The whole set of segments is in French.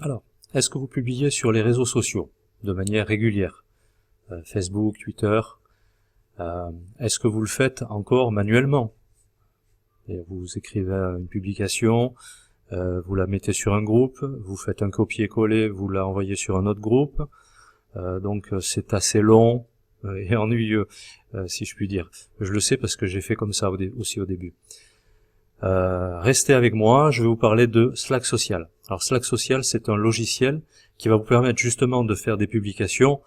Alors, est-ce que vous publiez sur les réseaux sociaux de manière régulière, Facebook, Twitter? Est-ce que vous le faites encore manuellement? Et vous écrivez une publication, vous la mettez sur un groupe, vous faites un copier-coller, vous la envoyez sur un autre groupe, donc c'est assez long et ennuyeux, si je puis dire. Je le sais parce que j'ai fait comme ça aussi au début. Restez avec moi, je vais vous parler de Slack Social. Alors Slack Social, c'est un logiciel qui va vous permettre justement de faire des publications,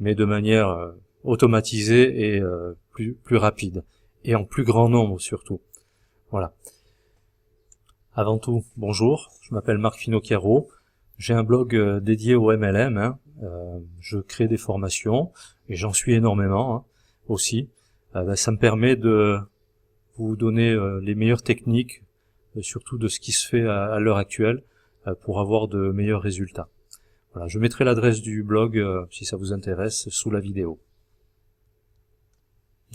mais de manière automatisée et plus rapide, et en plus grand nombre surtout. Voilà. Avant tout, bonjour, je m'appelle Marc Finocchiaro, j'ai un blog dédié au MLM, je crée des formations, et j'en suis énormément aussi. Ça me permet de vous donner les meilleures techniques, surtout de ce qui se fait à l'heure actuelle, pour avoir de meilleurs résultats. Voilà, je mettrai l'adresse du blog, si ça vous intéresse, sous la vidéo.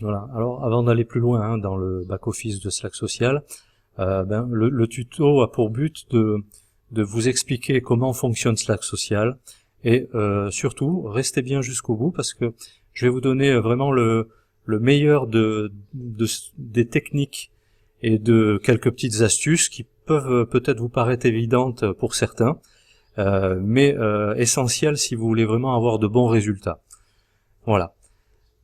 Voilà, alors avant d'aller plus loin dans le back-office de Slack Social, le tuto a pour but de vous expliquer comment fonctionne Slack Social, et surtout, restez bien jusqu'au bout, parce que je vais vous donner vraiment le meilleur des techniques et de quelques petites astuces qui peuvent peut-être vous paraître évidentes pour certains, mais essentielles si vous voulez vraiment avoir de bons résultats. Voilà.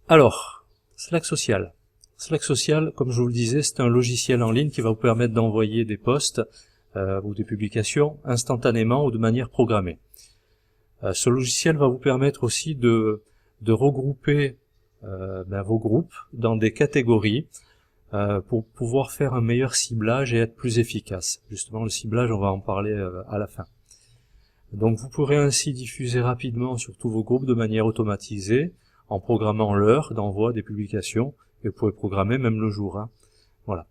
Alors, Slack Social. Slack Social, comme je vous le disais, c'est un logiciel en ligne qui va vous permettre d'envoyer des posts ou des publications instantanément ou de manière programmée. Ce logiciel va vous permettre aussi de regrouper vos groupes dans des catégories pour pouvoir faire un meilleur ciblage et être plus efficace. Justement, le ciblage, on va en parler à la fin. Donc vous pourrez ainsi diffuser rapidement sur tous vos groupes de manière automatisée, en programmant l'heure d'envoi des publications, et vous pouvez programmer même le jour. Voilà.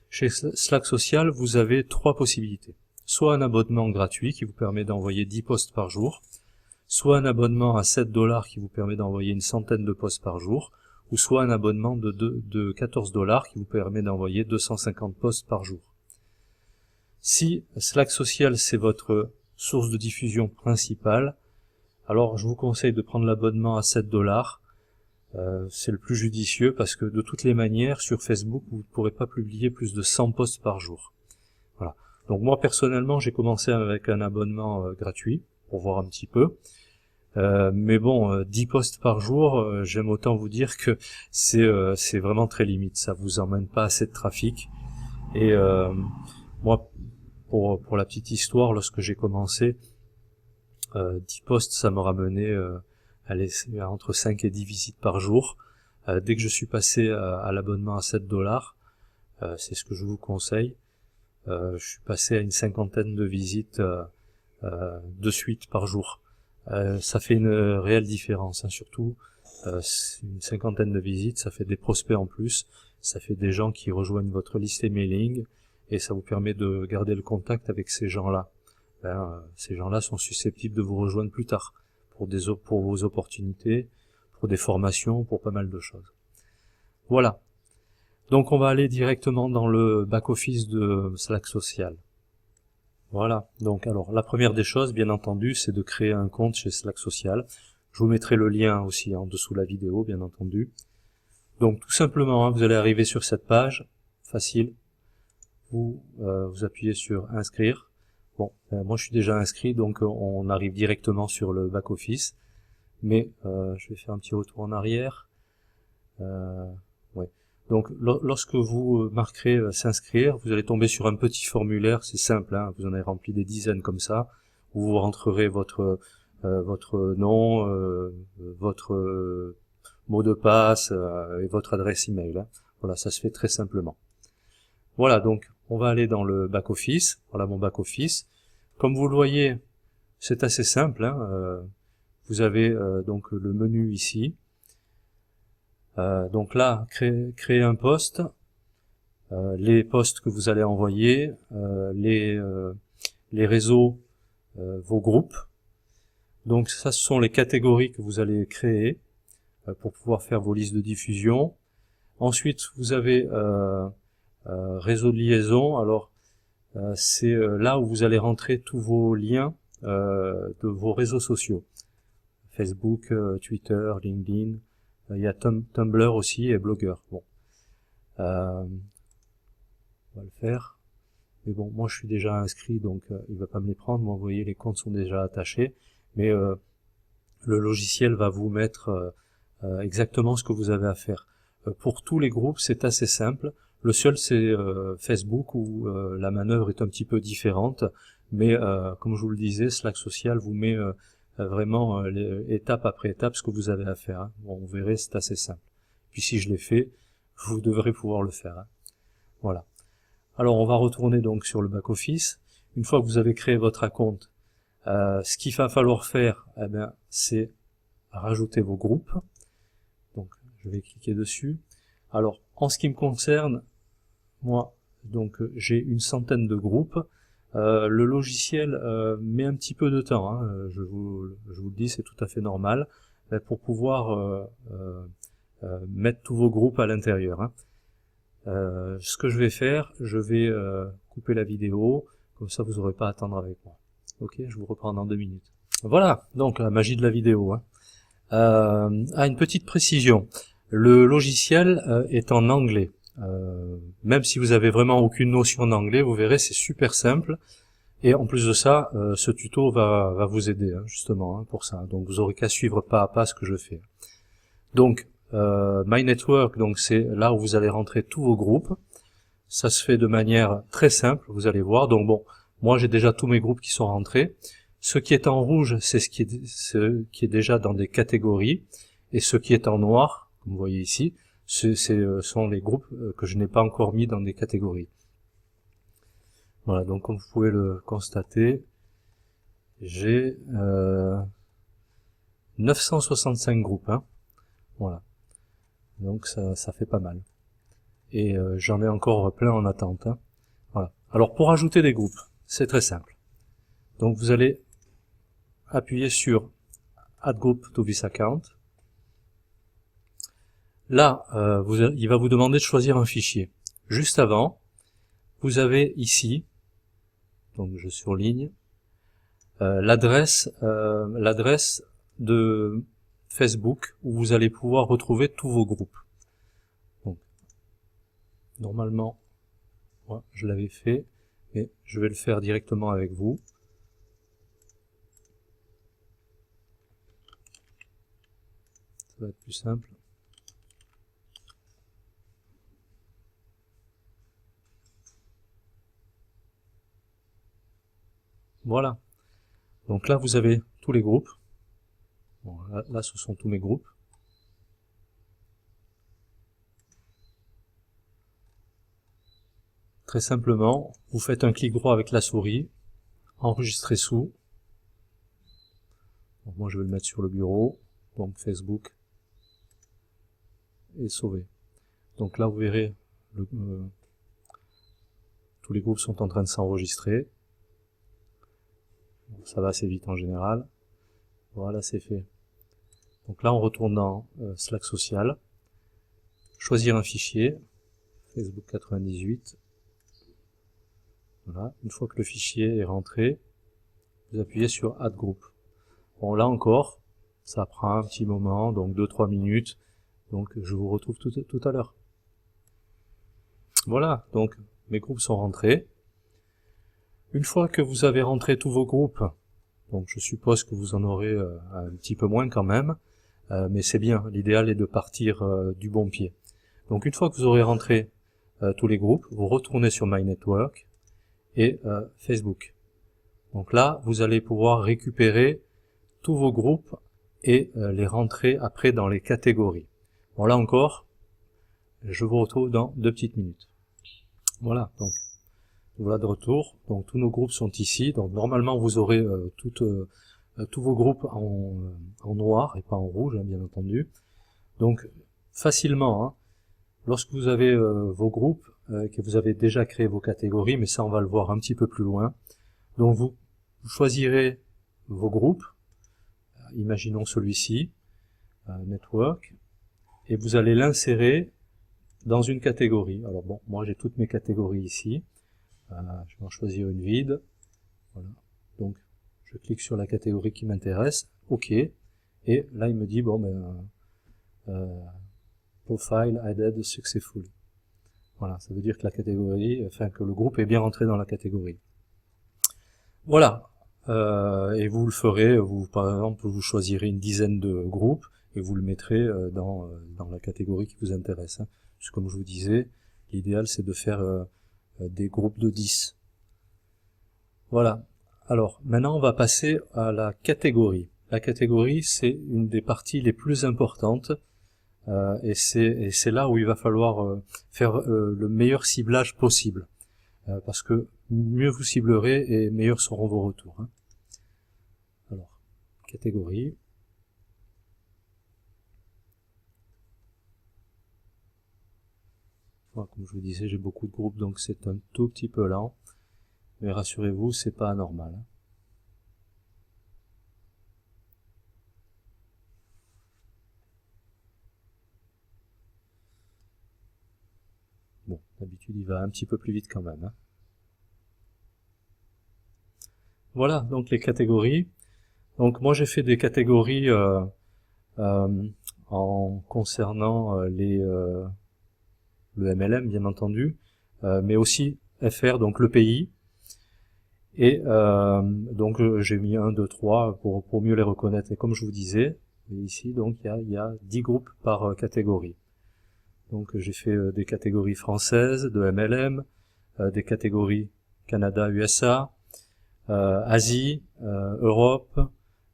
Chez Slack Social, vous avez trois possibilités. Soit un abonnement gratuit qui vous permet d'envoyer 10 posts par jour, soit un abonnement à 7 $ qui vous permet d'envoyer une centaine de posts par jour, ou soit un abonnement de 14 $ qui vous permet d'envoyer 250 posts par jour. Si Slack Social c'est votre source de diffusion principale, alors je vous conseille de prendre l'abonnement à 7 $. C'est le plus judicieux parce que de toutes les manières, sur Facebook, vous ne pourrez pas publier plus de 100 posts par jour. Voilà. Donc moi personnellement, j'ai commencé avec un abonnement gratuit pour voir un petit peu. Mais bon, 10 posts par jour, j'aime autant vous dire que c'est vraiment très limite. Ça vous emmène pas assez de trafic. Et moi, pour la petite histoire, lorsque j'ai commencé, 10 posts, ça me ramenait entre 5 et 10 visites par jour. Dès que je suis passé à l'abonnement à 7 $, c'est ce que je vous conseille, je suis passé à une cinquantaine de visites de suite par jour. Ça fait une réelle différence, surtout une cinquantaine de visites, ça fait des prospects en plus, ça fait des gens qui rejoignent votre liste emailing, et ça vous permet de garder le contact avec ces gens-là. Ces gens-là sont susceptibles de vous rejoindre plus tard, pour vos opportunités, pour des formations, pour pas mal de choses. Voilà. Donc on va aller directement dans le back-office de Slack Social. Voilà. Donc alors la première des choses, bien entendu, c'est de créer un compte chez Slack Social. Je vous mettrai le lien aussi en dessous de la vidéo, bien entendu. Donc tout simplement, vous allez arriver sur cette page, facile. Vous appuyez sur inscrire. Bon, moi je suis déjà inscrit, donc on arrive directement sur le back-office. Mais je vais faire un petit retour en arrière. Ouais. Donc lorsque vous marquerez s'inscrire, vous allez tomber sur un petit formulaire, c'est simple, vous en avez rempli des dizaines comme ça, où vous rentrerez votre nom, votre mot de passe et votre adresse email. Voilà, ça se fait très simplement. Voilà, donc on va aller dans le back-office. Voilà mon back-office. Comme vous le voyez, c'est assez simple. Vous avez donc le menu ici. Donc là, créer un post, les posts que vous allez envoyer, les réseaux, vos groupes. Donc ça, ce sont les catégories que vous allez créer pour pouvoir faire vos listes de diffusion. Ensuite, vous avez réseau de liaison. Alors c'est là où vous allez rentrer tous vos liens de vos réseaux sociaux. Facebook, Twitter, LinkedIn, il y a Tumblr aussi et Blogger. Bon, on va le faire. Mais bon, moi je suis déjà inscrit, donc il va pas me les prendre. Moi, vous voyez, les comptes sont déjà attachés. Mais le logiciel va vous mettre exactement ce que vous avez à faire. Pour tous les groupes, c'est assez simple. Le seul, c'est Facebook, où la manœuvre est un petit peu différente. Mais comme je vous le disais, Slack Social vous met vraiment étape après étape ce que vous avez à faire. Hein. Bon, vous verrez, c'est assez simple. Puis si je l'ai fait, vous devrez pouvoir le faire. Hein. Voilà. Alors on va retourner donc sur le back-office. Une fois que vous avez créé votre compte, ce qu'il va falloir faire, eh bien, c'est rajouter vos groupes. Donc je vais cliquer dessus. Alors en ce qui me concerne, moi, donc j'ai une centaine de groupes. Le logiciel met un petit peu de temps, hein, je vous le dis, c'est tout à fait normal, pour pouvoir mettre tous vos groupes à l'intérieur. Hein. Ce que je vais faire, je vais couper la vidéo, comme ça vous n'aurez pas à attendre avec moi. Ok, je vous reprends dans 2 minutes. Voilà, donc la magie de la vidéo. Hein. Une petite précision, le logiciel est en anglais. Même si vous avez vraiment aucune notion d'anglais, vous verrez, c'est super simple. Et en plus de ça, ce tuto va vous aider hein, justement hein, pour ça. Donc vous aurez qu'à suivre pas à pas ce que je fais. Donc My Network, donc c'est là où vous allez rentrer tous vos groupes. Ça se fait de manière très simple, vous allez voir. Donc bon, moi j'ai déjà tous mes groupes qui sont rentrés. Ce qui est en rouge, c'est ce qui est déjà dans des catégories, et ce qui est en noir, comme vous voyez ici, ce sont les groupes que je n'ai pas encore mis dans des catégories. Voilà, donc comme vous pouvez le constater, j'ai 965 groupes. Hein. Voilà, donc ça fait pas mal. Et j'en ai encore plein en attente. Hein. Voilà. Alors pour ajouter des groupes, c'est très simple. Donc vous allez appuyer sur Add Group to this account. Là, il va vous demander de choisir un fichier. Juste avant, vous avez ici, donc je surligne, l'adresse de Facebook où vous allez pouvoir retrouver tous vos groupes. Donc, normalement, moi, je l'avais fait, mais je vais le faire directement avec vous. Ça va être plus simple. Voilà. Donc là, vous avez tous les groupes. Bon, là, ce sont tous mes groupes. Très simplement, vous faites un clic droit avec la souris, enregistrer sous. Donc moi, je vais le mettre sur le bureau. Donc Facebook et sauver. Donc là, vous verrez, tous les groupes sont en train de s'enregistrer. Ça va assez vite en général. Voilà, c'est fait. Donc là, on retourne dans Slack Social. Choisir un fichier, Facebook 98. Voilà. Une fois que le fichier est rentré, vous appuyez sur Add Group. Bon, là encore, ça prend un petit moment, donc 2-3 minutes. Donc je vous retrouve tout à l'heure. Voilà, donc mes groupes sont rentrés. Une fois que vous avez rentré tous vos groupes, donc je suppose que vous en aurez un petit peu moins quand même, mais c'est bien, l'idéal est de partir du bon pied. Donc une fois que vous aurez rentré tous les groupes, vous retournez sur My Network et Facebook. Donc là, vous allez pouvoir récupérer tous vos groupes et les rentrer après dans les catégories. Bon, là encore, je vous retrouve dans 2 petites minutes. Voilà, donc voilà de retour. Donc tous nos groupes sont ici. Donc normalement, vous aurez tous vos groupes en noir et pas en rouge, hein, bien entendu. Donc facilement, hein, lorsque vous avez vos groupes, que vous avez déjà créé vos catégories, mais ça on va le voir un petit peu plus loin. Donc vous choisirez vos groupes, imaginons celui-ci, Network, et vous allez l'insérer dans une catégorie. Alors bon, moi j'ai toutes mes catégories ici. Je vais en choisir une vide. Voilà. Donc Je clique sur la catégorie qui m'intéresse, OK, et là il me dit bon profile added successfully. Voilà, ça veut dire que la catégorie, enfin que le groupe est bien rentré dans la catégorie. Voilà, et vous le ferez, par exemple, vous choisirez une dizaine de groupes et vous le mettrez dans la catégorie qui vous intéresse. Hein. Parce que comme je vous disais, l'idéal c'est de faire des groupes de 10. Voilà. Alors, maintenant on va passer à la catégorie. La catégorie, c'est une des parties les plus importantes et c'est là où il va falloir faire le meilleur ciblage possible. Parce que mieux vous ciblerez et meilleurs seront vos retours. Hein. Alors, catégorie. Voilà, comme je vous disais, j'ai beaucoup de groupes, donc c'est un tout petit peu lent. Mais rassurez-vous, c'est pas anormal. Hein. Bon, d'habitude, il va un petit peu plus vite quand même. Hein. Voilà, donc les catégories. Donc moi, j'ai fait des catégories en concernant le MLM, bien entendu, mais aussi FR, donc le pays. Et donc j'ai mis 1, 2, 3 pour mieux les reconnaître. Et comme je vous disais, ici, donc il y a 10 groupes par catégorie. Donc j'ai fait des catégories françaises de MLM, des catégories Canada, USA, Asie, Europe,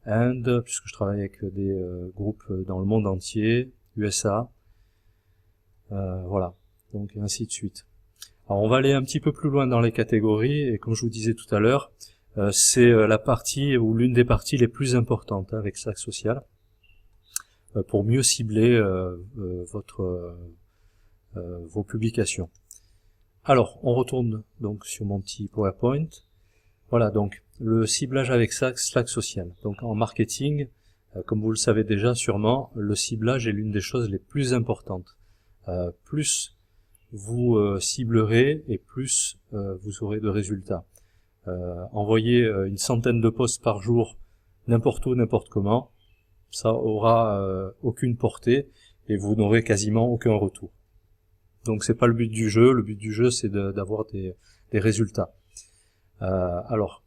Inde, puisque je travaille avec des groupes dans le monde entier, USA, voilà, donc ainsi de suite. Alors on va aller un petit peu plus loin dans les catégories, et comme je vous disais tout à l'heure, c'est la partie ou l'une des parties les plus importantes avec Slack Social, pour mieux cibler vos publications. Alors, on retourne donc sur mon petit PowerPoint. Voilà, donc le ciblage avec Slack Social. Donc en marketing, comme vous le savez déjà sûrement, le ciblage est l'une des choses les plus importantes. Plus vous ciblerez et plus vous aurez de résultats. Envoyer une centaine de posts par jour, n'importe où, n'importe comment, ça aura aucune portée et vous n'aurez quasiment aucun retour. Donc c'est pas le but du jeu. Le but du jeu, c'est d'avoir des résultats. Alors,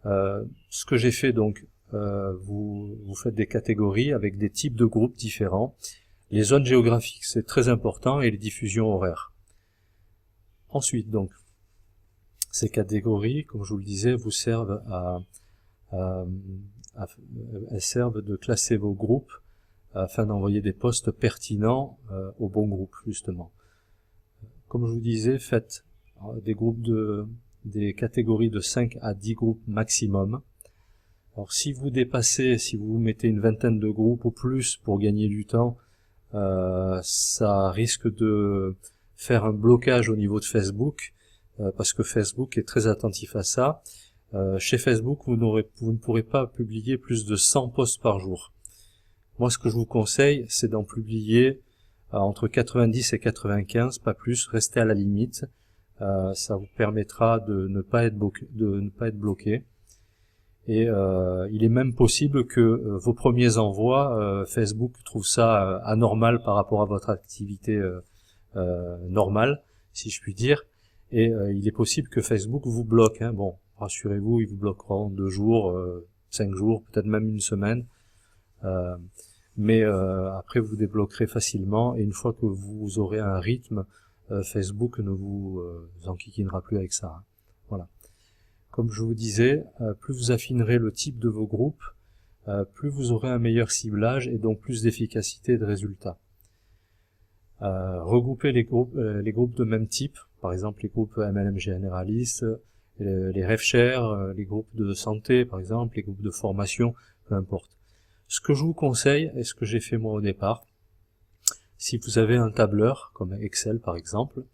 ce que j'ai fait, donc, vous faites des catégories avec des types de groupes différents. Les zones géographiques, c'est très important, et les diffusions horaires. Ensuite, donc, ces catégories, comme je vous le disais, vous servent elles servent de classer vos groupes afin d'envoyer des posts pertinents au bon groupe, justement. Comme je vous disais, faites des catégories de 5 à 10 groupes maximum. Alors si vous mettez une vingtaine de groupes ou plus pour gagner du temps, ça risque de faire un blocage au niveau de Facebook, parce que Facebook est très attentif à ça. Chez Facebook, vous ne pourrez pas publier plus de 100 posts par jour. Moi, ce que je vous conseille, c'est d'en publier entre 90 et 95, pas plus, restez à la limite. Ça vous permettra de ne pas être bloqué. Et il est même possible que vos premiers envois, Facebook trouve ça anormal par rapport à votre activité normale, si je puis dire. Et il est possible que Facebook vous bloque. Hein. Bon, rassurez-vous, ils vous bloqueront 2 jours, 5 jours, peut-être même une semaine. Mais après vous débloquerez facilement, et une fois que vous aurez un rythme, Facebook ne vous enquiquinera plus avec ça. Hein. Voilà. Comme je vous disais, plus vous affinerez le type de vos groupes, plus vous aurez un meilleur ciblage et donc plus d'efficacité et de résultats. Regroupez les groupes de même type, par exemple les groupes MLM généralistes, les RevShare, les groupes de santé par exemple, les groupes de formation, peu importe. Ce que je vous conseille, et ce que j'ai fait moi au départ, si vous avez un tableur, comme Excel par exemple,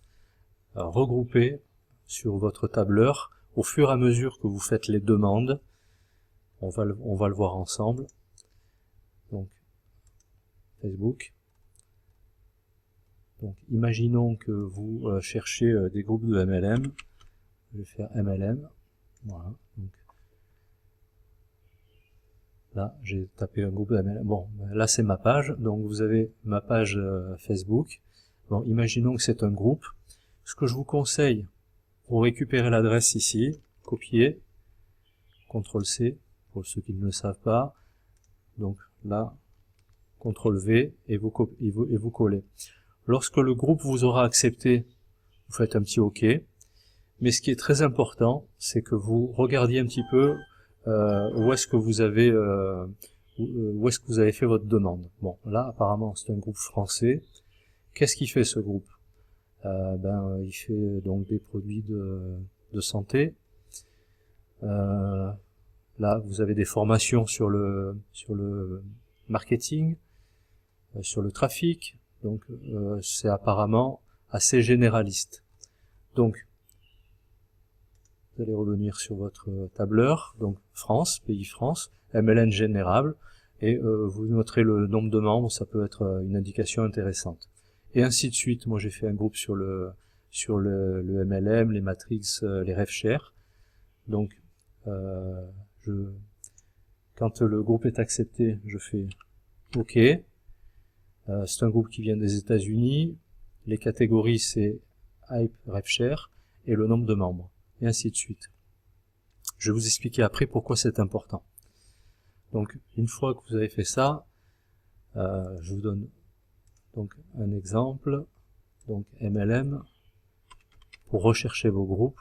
regroupez sur votre tableur, au fur et à mesure que vous faites les demandes, on va le voir ensemble, donc Facebook. Donc imaginons que vous cherchez des groupes de MLM, je vais faire MLM, voilà. Donc, Là, j'ai tapé un groupe d'MLM. Bon, là c'est ma page, donc vous avez ma page Facebook. Bon, imaginons que c'est un groupe. Ce que je vous conseille, pour récupérer l'adresse ici, copier, CTRL-C, pour ceux qui ne le savent pas. Donc là, CTRL-V, et vous collez. Lorsque le groupe vous aura accepté, vous faites un petit OK. Mais ce qui est très important, c'est que vous regardiez un petit peu où est-ce que vous avez fait votre demande. Bon, là, apparemment, c'est un groupe français. Qu'est-ce qu'il fait ce groupe? Il fait donc des produits de santé. Là, vous avez des formations sur le marketing, sur le trafic. Donc, c'est apparemment assez généraliste. Donc, vous allez revenir sur votre tableur, donc France, pays France, MLN générable, et vous noterez le nombre de membres, ça peut être une indication intéressante. Et ainsi de suite. Moi j'ai fait un groupe sur le MLM, les matrix, les RevShare. Donc quand le groupe est accepté, je fais OK. C'est un groupe qui vient des États-Unis. Les catégories c'est Hype, RevShare et le nombre de membres. Et ainsi de suite. Je vais vous expliquer après pourquoi c'est important. Donc, une fois que vous avez fait ça, je vous donne donc un exemple. Donc, MLM, pour rechercher vos groupes.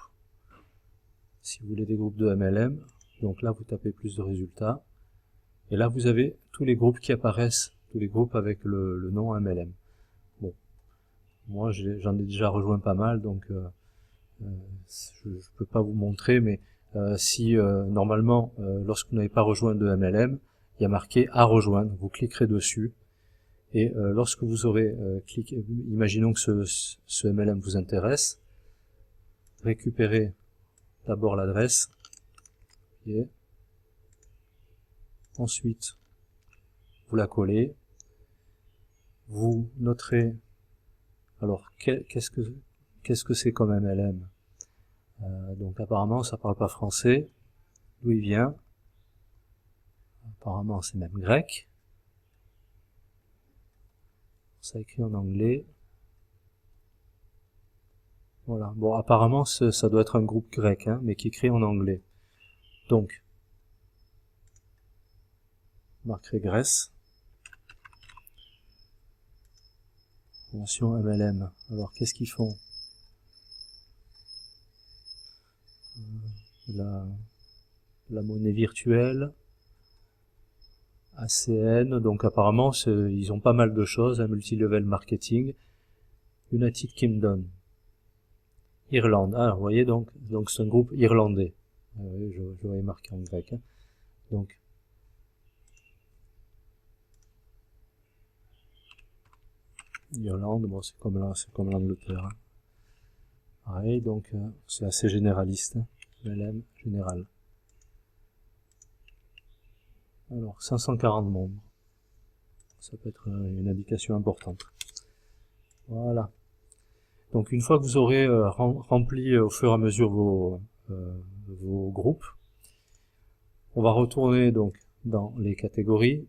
Si vous voulez des groupes de MLM, donc là, vous tapez plus de résultats. Et là, vous avez tous les groupes qui apparaissent, tous les groupes avec le nom MLM. Bon, moi, j'en ai déjà rejoint pas mal, donc je ne peux pas vous montrer, mais normalement, lorsque vous n'avez pas rejoint de MLM, il y a marqué à rejoindre, vous cliquerez dessus, et lorsque vous aurez cliqué, imaginons que ce MLM vous intéresse, récupérez d'abord l'adresse, et ensuite vous la collez, vous noterez, alors qu'est-ce que c'est comme MLM? Donc apparemment ça parle pas français, d'où il vient? Apparemment c'est même grec, ça écrit en anglais. Voilà, bon apparemment ça doit être un groupe grec, hein, mais qui écrit en anglais. Donc, marquerai Grèce, mention MLM. Alors qu'est-ce qu'ils font? La monnaie virtuelle, ACN, donc apparemment ils ont pas mal de choses, un multi-level marketing, United Kingdom, Irlande, ah vous voyez donc c'est un groupe irlandais, oui, je vais marquer en grec, hein. Donc Irlande, bon c'est comme l'Angleterre, hein. Pareil, donc c'est assez généraliste, hein. MLM général. Alors 540 membres, ça peut être une indication importante. Voilà. Donc une fois que vous aurez rempli au fur et à mesure vos groupes, on va retourner donc dans les catégories.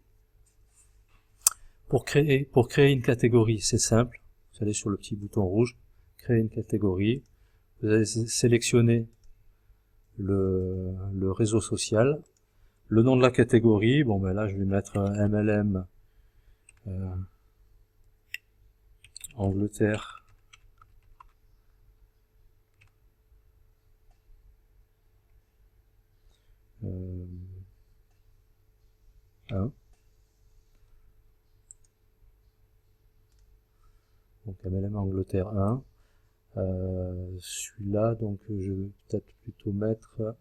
Pour créer une catégorie, c'est simple. Vous allez sur le petit bouton rouge, créer une catégorie. Vous allez sélectionner le réseau social. Le nom de la catégorie, bon ben là je vais mettre MLM Angleterre. Donc MLM Angleterre 1. Celui-là, donc je vais peut-être plutôt mettre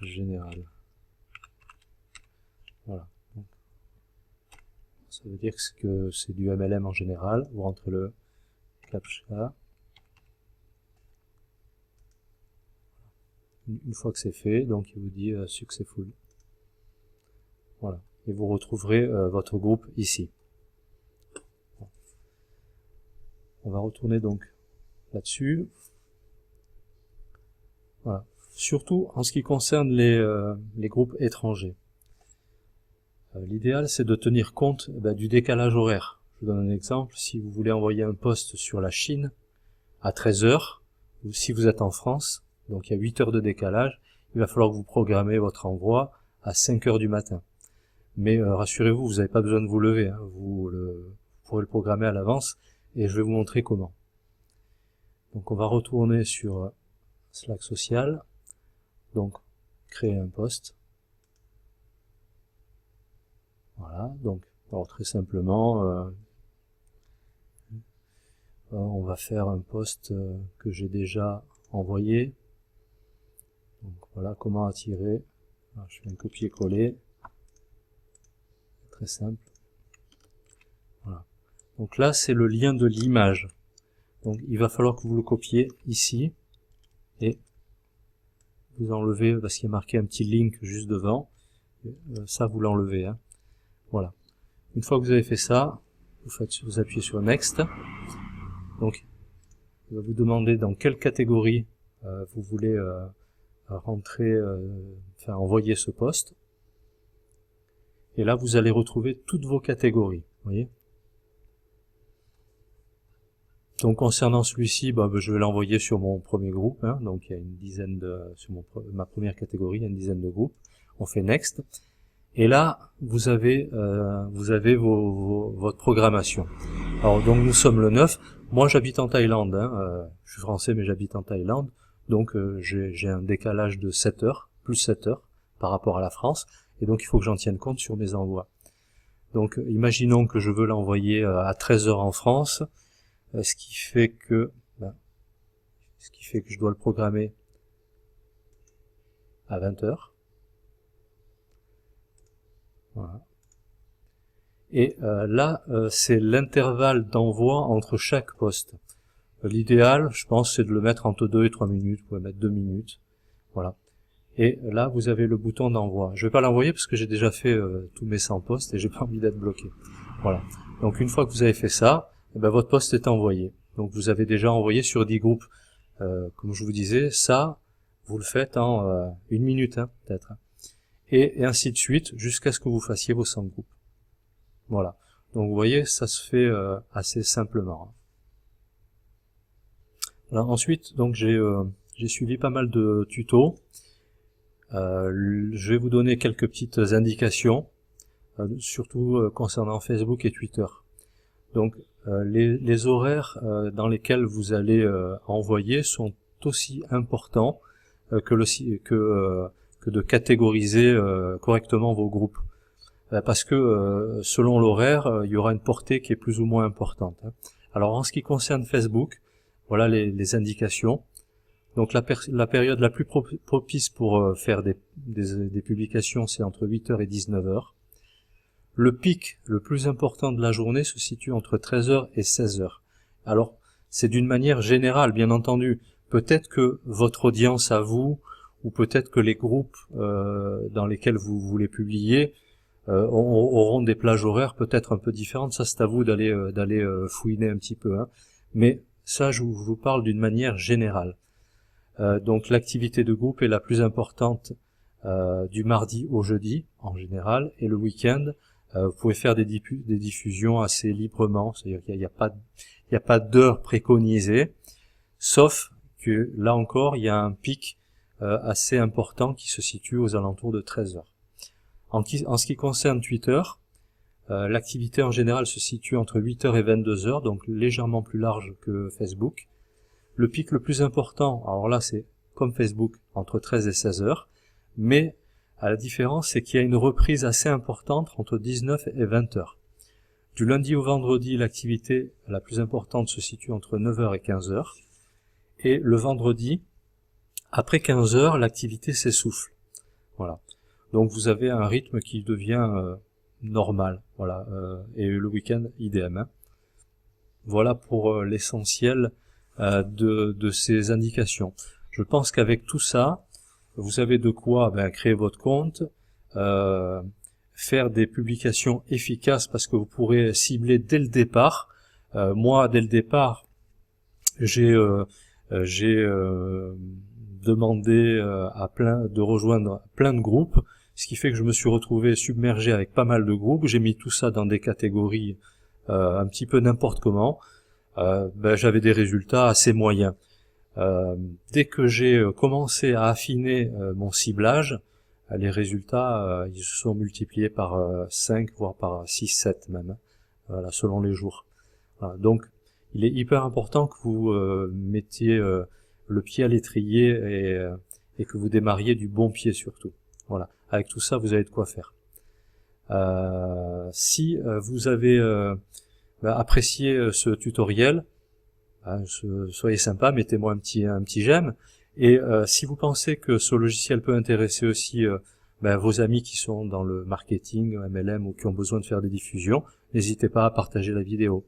général. Voilà. Donc, ça veut dire que c'est du MLM en général. Vous rentrez le CAPTCHA. Une fois que c'est fait, donc il vous dit successful. Voilà. Et vous retrouverez votre groupe ici. Bon. On va retourner donc là-dessus. Voilà. surtout en ce qui concerne les groupes étrangers. L'idéal, c'est de tenir compte du décalage horaire. Je vous donne un exemple. Si vous voulez envoyer un post sur la Chine à 13 heures, ou si vous êtes en France, donc il y a 8 heures de décalage, il va falloir que vous programmez votre envoi à 5 heures du matin. Mais rassurez-vous, vous n'avez pas besoin de vous lever, hein. Vous pourrez le programmer à l'avance et je vais vous montrer comment. Donc on va retourner sur Slack social, donc créer un post. Voilà, donc alors, très simplement, on va faire un post que j'ai déjà envoyé. Donc voilà comment attirer. Alors, je fais un copier-coller. Très simple. Voilà. Donc là, c'est le lien de l'image. Donc il va falloir que vous le copiez ici et vous enlevez parce qu'il y a marqué un petit link juste devant. Ça, vous l'enlevez. Hein. Voilà. Une fois que vous avez fait ça, vous appuyez sur Next. Donc, il va vous demander dans quelle catégorie vous voulez rentrer, envoyer ce post. Et là, vous allez retrouver toutes vos catégories. Vous voyez. Donc, concernant celui-ci, je vais l'envoyer sur mon premier groupe. Hein, donc, il y a une dizaine sur ma première catégorie, il y a une dizaine de groupes. On fait Next. Et là, vous avez votre programmation. Alors, donc, nous sommes le 9. Moi, j'habite en Thaïlande. Hein, je suis français, mais j'habite en Thaïlande. Donc, j'ai un décalage de 7 heures, plus 7 heures, par rapport à la France. Et donc, il faut que j'en tienne compte sur mes envois. Donc, imaginons que je veux l'envoyer à 13 heures en France, ce qui fait que je dois le programmer à 20 heures. Voilà. Et là, c'est l'intervalle d'envoi entre chaque poste. L'idéal, je pense, c'est de le mettre entre 2 et 3 minutes. Vous pouvez mettre 2 minutes. Voilà. Et là, vous avez le bouton d'envoi. Je vais pas l'envoyer parce que j'ai déjà fait tous mes 100 postes et j'ai pas envie d'être bloqué. Voilà. Donc, une fois que vous avez fait ça, votre poste est envoyé. Donc, vous avez déjà envoyé sur 10 groupes. Comme je vous disais, ça, vous le faites en 1 minute, hein, peut-être. Et ainsi de suite, jusqu'à ce que vous fassiez vos 100 groupes. Voilà. Donc, vous voyez, ça se fait assez simplement. Alors, ensuite, donc j'ai suivi pas mal de tutos. Je vais vous donner quelques petites indications, surtout concernant Facebook et Twitter. Donc, les horaires dans lesquels vous allez envoyer sont aussi importants que de catégoriser correctement vos groupes. Parce que selon l'horaire, il y aura une portée qui est plus ou moins importante. Hein. Alors, en ce qui concerne Facebook, voilà les indications. Donc la période la plus propice pour faire des publications, c'est entre 8h et 19h. Le pic le plus important de la journée se situe entre 13h et 16h. Alors, c'est d'une manière générale, bien entendu. Peut-être que votre audience à vous, ou peut-être que les groupes dans lesquels vous voulez publier auront des plages horaires peut-être un peu différentes. Ça, c'est à vous d'aller fouiner un petit peu. Hein. Mais ça, je vous parle d'une manière générale. Donc l'activité de groupe est la plus importante du mardi au jeudi en général, et le week-end vous pouvez faire des diffusions assez librement, c'est-à-dire qu'il n'y a pas d'heure préconisée, sauf que là encore il y a un pic assez important qui se situe aux alentours de 13 heures. En ce qui concerne Twitter, l'activité en général se situe entre 8h et 22h, donc légèrement plus large que Facebook. Le pic le plus important, alors là c'est comme Facebook, entre 13 et 16 heures, mais la différence c'est qu'il y a une reprise assez importante entre 19 et 20 heures. Du lundi au vendredi, l'activité la plus importante se situe entre 9 heures et 15 heures, et le vendredi, après 15 heures, l'activité s'essouffle. Voilà. Donc vous avez un rythme qui devient normal, voilà, et le week-end idem. Hein. Voilà pour l'essentiel de ces indications. Je pense qu'avec tout ça, vous avez de quoi créer votre compte, faire des publications efficaces parce que vous pourrez cibler dès le départ. Moi, dès le départ, j'ai demandé de rejoindre plein de groupes, ce qui fait que je me suis retrouvé submergé avec pas mal de groupes. J'ai mis tout ça dans des catégories un petit peu n'importe comment. J'avais des résultats assez moyens. Dès que j'ai commencé à affiner mon ciblage, les résultats ils se sont multipliés par 5, voire par 6, 7 même, voilà, selon les jours. Voilà, donc il est hyper important que vous mettiez le pied à l'étrier et que vous démarriez du bon pied surtout. Voilà, avec tout ça vous avez de quoi faire. Si vous avez apprécié ce tutoriel, soyez sympa, mettez-moi un petit j'aime. Et si vous pensez que ce logiciel peut intéresser aussi vos amis qui sont dans le marketing, MLM ou qui ont besoin de faire des diffusions, n'hésitez pas à partager la vidéo.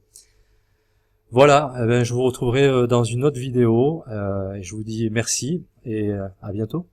Voilà, je vous retrouverai dans une autre vidéo et je vous dis merci et à bientôt.